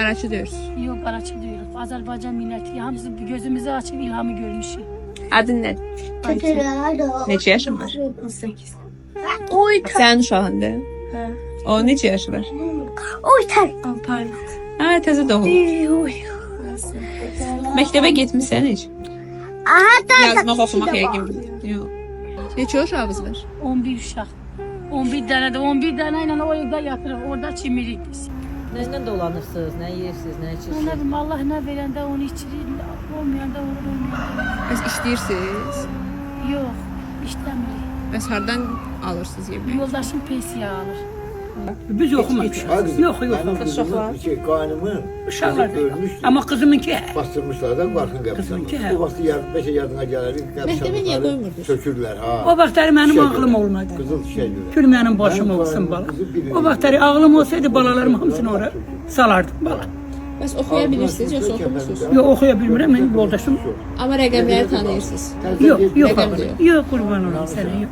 Qaraçı deyirsiz. Yox, Qaraçı deyirik. Azərbaycan milləti hamısı gözümüzü açıb ilhamı görmüşük. Adın nədir? Neçə yaşın var? 18. Sənin uşağındır. Hə. O neçə yaşı var? 6 ay. Ha, təzə doğulub. Məktəbə getmisən heç? Yazmaq, oxumaq yəqin. Yox. Neçə uşağınız var? 11 uşaq. 11 dənə də 11 dənə ilə o evdə yatırıq. Orada çimirik biz. Nədən dolanırsınız, nə yeyirsiniz, nə Nə içirsiniz? bilim Allah nə verəndə onu içirik, olmayanda onu olmayanda. Bəs işləyirsiniz? Yox, işləmirik. Bəs hardan alırsınız yeməyi? Yoldaşım pensiya alır. Biz okumamışız. Yok yok. Qaynımın Uşaqlar ölmüşdü. ama kızımınki Bastırmışlar da qarxın Qızınki, qəbirstanına. hə. Bu vaxt beşə yadına gələrək Məktəbə niyə qoymurdunuz? sökürlər ha. o vaxtları benim Şey ağlım görə, olmadı. Qızıl çiçək görə. Gül benim başım olsun bala. O vaxtları ağlım olsaydı balalarım hamısını oraya salardım bala. Bəs oxuya bilirsiniz, yoxsa oxumursunuz? Yok okuya bilmirəm, benim yoldaşım. Amma rəqəmləri tanıyırsınız. Yok yok Rəqəm abla. diyor. Yok kurban olayım sana yok.